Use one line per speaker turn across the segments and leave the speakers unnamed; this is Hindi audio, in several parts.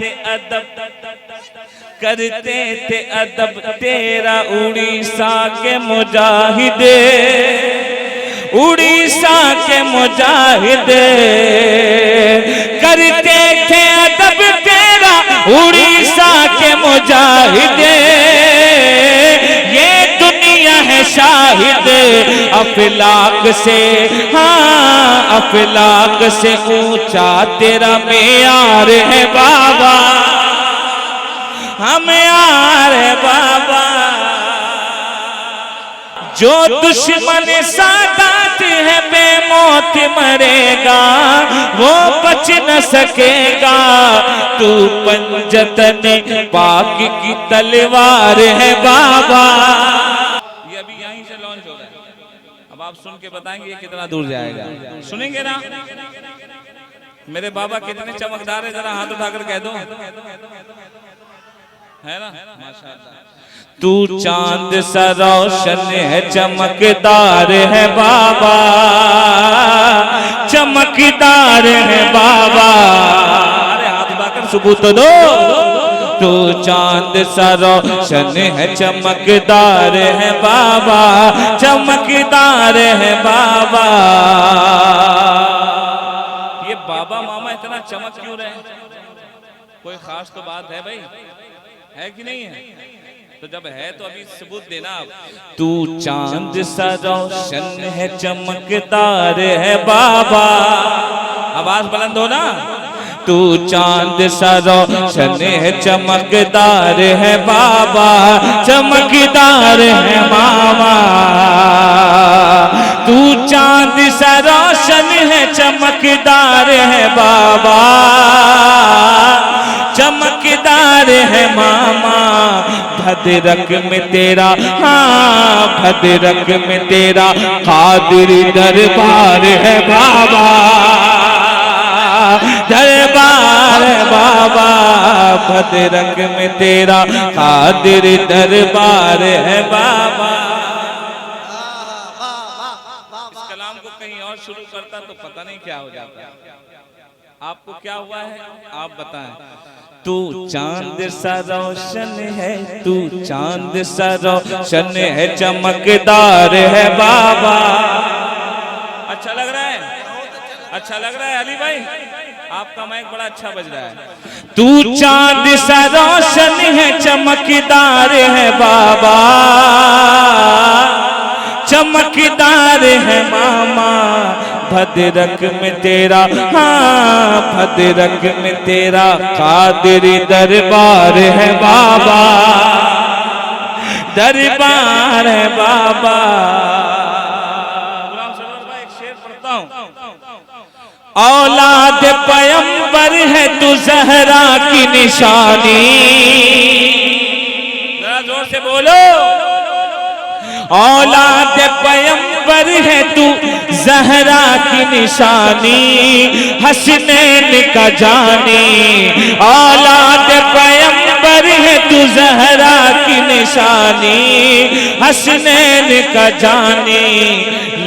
थे अदब, करते थे अदब तेरा उड़ीसा के मुजाहिद, उड़ीसा के मुजाहिद करते थे अदब तेरा उड़ीसा के मुजाहिद। ये दुनिया है शाहिद अफलाक से, हाँ अफलाक से ऊंचा तेरा मेयार है बाबा, हम यार है बाबा। जो दुश्मन सादात है बेमौत मरेगा, वो बच न सकेगा, तू पंजतन पाक की तलवार है बाबा। ये अभी यहीं से लॉन्च हो रहा है, अब आप सुन के बताएंगे ये कितना दूर जाएगा, सुनेंगे ना? मेरे बाबा कितने चमकदार है, जरा हाथ उठाकर कह दो, है ना? माशाअल्लाह। तू चांद सा रोशन है चमकदार है बाबा, चमकदार है बाबा। अरे हाथ उठाकर सबूत तो दो। तू चांद सा रोशन है चमकदार है बाबा, चमकदार है बाबा। ये बाबा मामा इतना चमक क्यों रहे? कोई खास तो बात है भाई, है कि नहीं है? तो जब है तो अभी सबूत देना आप। तू चांद सा रोशन है चमकदार है बाबा, आवाज बुलंद हो ना। तू चांद सा रोशन है चमकदार है बाबा, चमकदार है मामा। तू चांद सा रोशन है चमकदार है बाबा, चमकदार है मामा। भद्रक में तेरा, हाँ भद्रक में तेरा कादिरी दरबार है बाबा, दरबार है बाबा। भद्रक में तेरा कादिरी दरबार है बाबा। इस कलाम को कहीं और शुरू करता तो पता नहीं क्या हो जाता। आपको क्या हुआ है आप बताएं। तू चांद सा रोशन है, तू चांद सा रोशन है चमकदार है बाबा। अच्छा लग रहा है, अच्छा लग रहा है अली भाई, आपका माइक बड़ा अच्छा बज रहा है। तू चांद सा रोशन है चमकदार है बाबा, चमकदार है मामा। भद्रक में तेरा, हाँ भद्रक में तेरा कादिरी दरबार है बाबा, दरबार है बाबा। एक शेर पढ़ता हूँ। औलाद पैगंबर है तू ज़हरा की निशानी, जरा जोर से बोलो। औलाद पैगंबर है तू ज़हरा की निशानी, हसनैन का जानी। औलाद पैगंबर है तू ज़हरा की निशानी, हसनैन का जानी।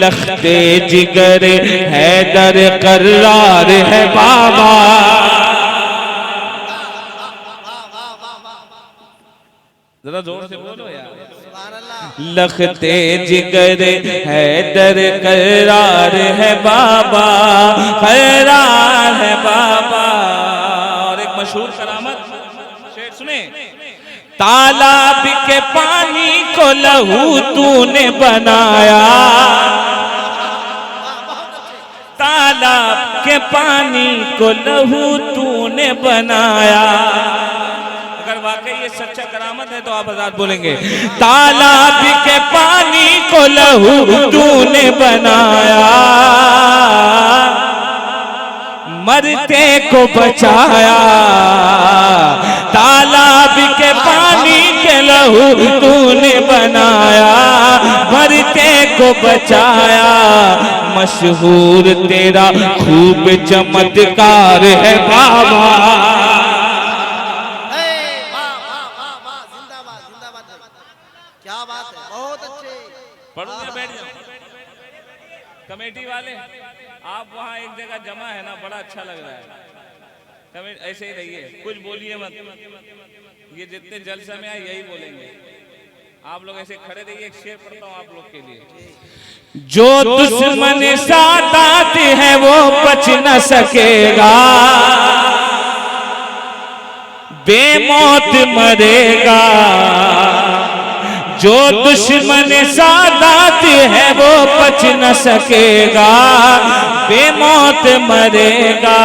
लख्ते जिगर हैदर कर्रार है बाबा। जरा जोर से बोलो यार। लखते जिगर हैदर करार है बाबा, करार है बाबा। और एक मशहूर करामत शेर सुने। तालाब के पानी को लहू तूने बनाया, तालाब के पानी को लहू तूने बनाया। वाकई ये सच्चा करामत है तो आप आजाद बोलेंगे। तालाब के पानी को लहू तूने बनाया, मरते को बचाया। तालाब के पानी के लहू तूने बनाया, मरते को बचाया। मशहूर तेरा खूब चमत्कार है बाबा। कमेटी वाले आप वहां एक जगह जमा है ना, बड़ा अच्छा लग रहा है। कमेंट ऐसे ही रहिए, कुछ बोलिए मत। ये जितने जलसे में आए यही बोलेंगे। आप लोग ऐसे खड़े रहिए। एक शेर पढ़ता हूँ आप लोग के लिए। जो दुश्मन सादात है वो बच न सकेगा, बेमौत मरेगा। जो दुश्मन सादात है वो बच न सकेगा, बेमौत मरेगा।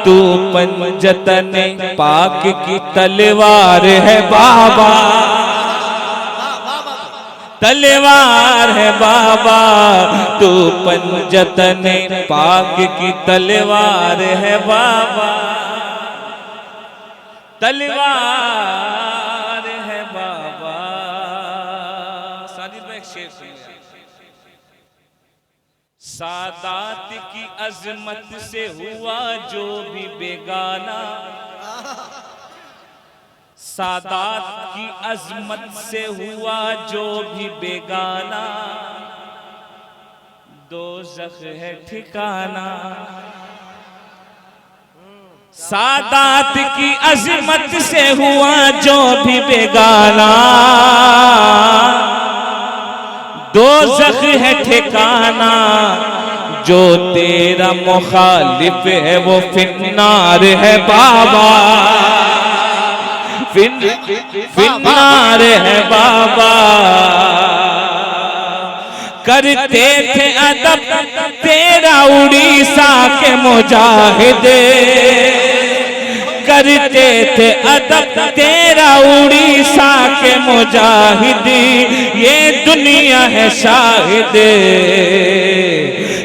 तू पंजतन पाक की तलवार है बाबा, तलवार है बाबा। तू पंजतन पाक की तलवार है बाबा, तलवार है बाबा। साजिद भाई एक शेर सुनिए। सादात की अजमत से हुआ जो भी बेगाना, सादात की अजमत से हुआ जो भी बेगाना, दोज़ख है ठिकाना। सादात की अजमत से हुआ जो भी बेगाना, दोज़ख है ठिकाना। जो तेरा मुखालिफ है वो फिन्नार है बाबा, फिन्नार है बाबा। करते थे अदब तेरा उड़ीसा के मुजाहिदे, करते थे अदब तेरा उड़ीसा के मुजाहिदी, ये दुनिया है शाहिद।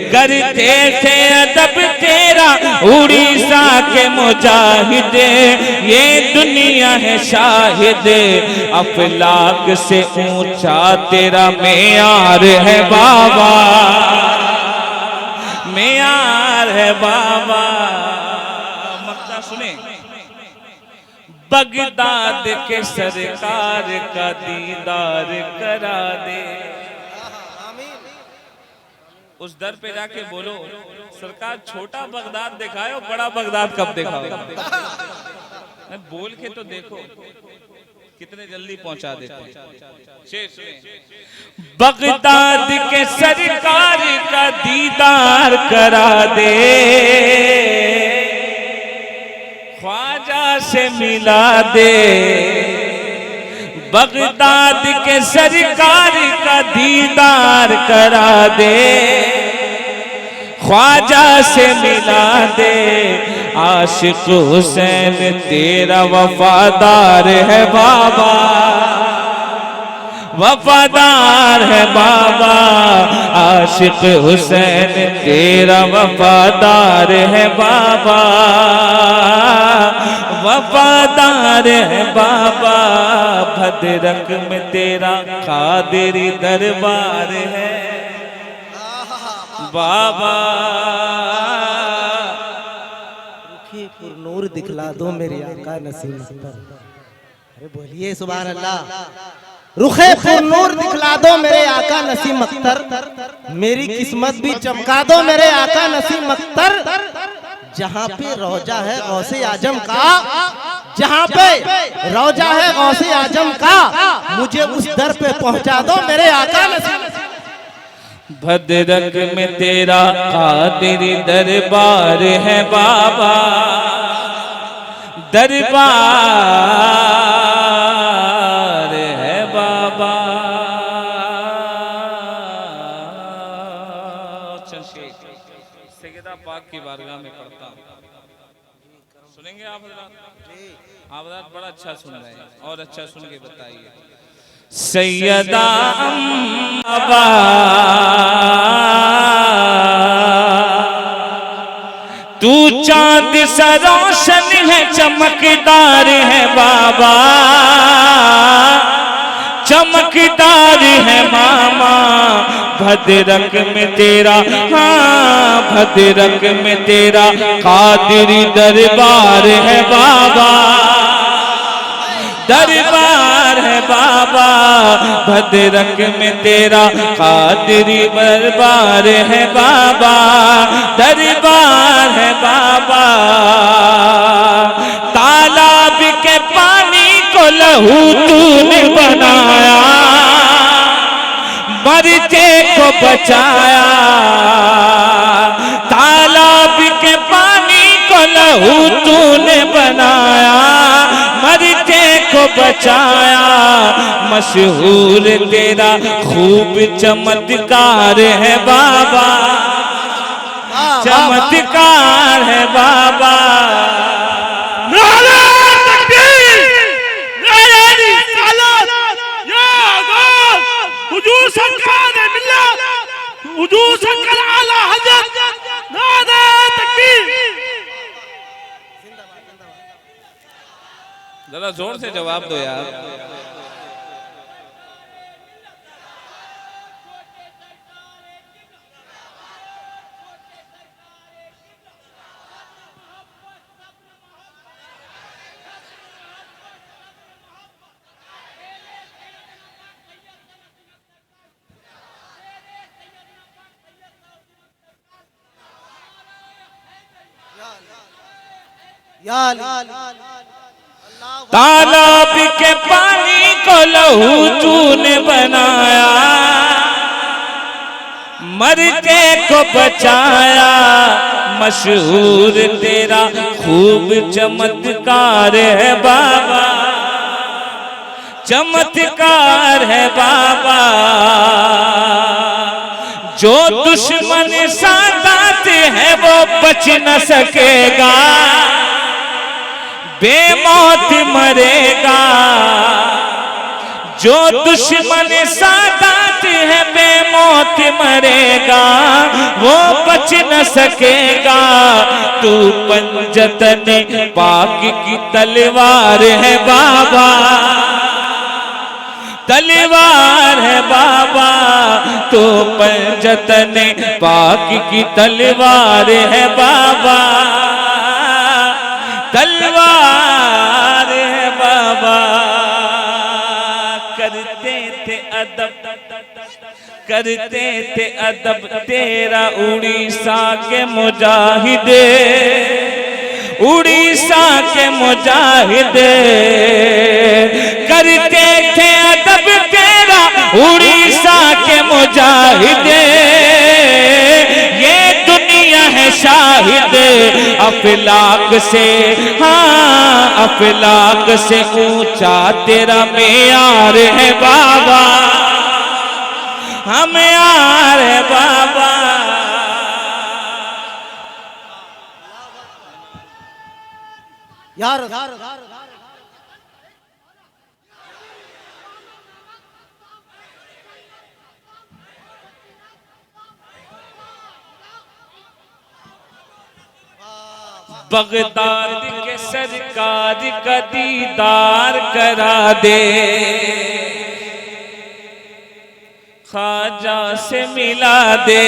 करते थे अदब तेरा उड़ीसा के मुजाहिदे, ये दुनिया है शाहिद। अफलाक से ऊंचा तेरा मेयार है बाबा, मेयार है बाबा। मक्ता सुने। बगदाद के सरकार का दीदार करा दे। उस दर पे जाके बोलो सरकार छोटा बगदाद दिखाए और बड़ा बगदाद कब दिखाओ। बोल के तो देखो कितने जल्दी पहुंचा देते। बगदाद के सरकार का दीदार करा दे, ख्वाजा से मिला दे। बगदाद के सरकार का दीदार करा दे, ख्वाजा से मिला दे। आशिक हुसैन तेरा वफादार है बाबा, वफादार है बाबा। आशिक हुसैन तेरा वफादार है बाबा, वफादार है बाबा। भद्रक में तेरा कादिरी दरबार है बाबा।
नूर दिखला दो मेरी आका नसीम अख्तर। अरे बोलिए सुभान अल्लाह। रुखे पुर नूर दिखला दो मेरे आका नसीम अख्तर, मेरी किस्मत भी चमका दो मेरे आका नसीम अख्तर। जहाँ पे रोजा है गौसे आजम का, जहाँ पे रोजा है गौसे आजम का, मुझे उस दर पे पहुँचा दो मेरे आका नसीम।
भद्रक में तेरा कादिरी दरबार है बाबा, दरबार है बाबा। सैयदा पाक की बारगाह में पढ़ता हूँ, सुनेंगे आप हज़रात? आप हज़रात बड़ा अच्छा सुन रहे हैं और अच्छा सुन के बताइए। सैयदा अम्मा तू चांद सा रोशन है, चमकदार है बाबा, चमकदार है मामा। भद्रक में तेरा, हाँ भद्रक में तेरा कादिरी दरबार है बाबा, दरबार है बाबा। भद्रक में तेरा कादिरी दरबार है बाबा, दरबार है बाबा। लहू तूने बनाया, मरते को बचाया। तालाब के पानी को लहू तूने बनाया, मरते को बचाया। मशहूर तेरा खूब चमत्कार है बाबा, चमत्कार है बाबा। जरा जोर से जवाब दो यार। तालाब के पानी को लहू तूने बनाया, मरते को बचाया। मशहूर तेरा खूब चमत्कार है बाबा, चमत्कार है बाबा। जो दुश्मन साथ है वो बच न सकेगा, बेमौत मरेगा। जो दुश्मन साथ है बेमौत मरेगा, वो बच न सकेगा। तू पंजतने पाक की तलवार है बाबा, तलवार है बाबा। तो पंजतने पाक की तलवार है बाबा, तलवार है बाबा। करते थे अदब, करते थे अदब तेरा उड़ीसा के मुजाहिदे, उड़ीसा के मुजाहिदे। करते थे अदब तेरा उड़ीसा के मुजाहिदे। ये दुनिया है शाहिद अफलाक से, हाँ अफलाक से ऊंचा तेरा मेयार है बाबा, हम यार है बाबा।
यार
बगदाद के सरकार का दीदार करा दे, ख्वाजा से मिला दे।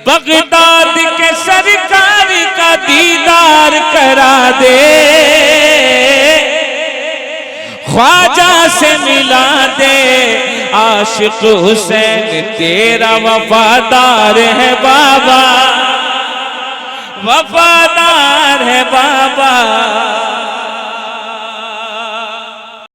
बगदाद के सरकार का दीदार करा दे, ख्वाजा से मिला दे। आशिक हुसैन तेरा वफादार है बाबा, वफादार है बाबा।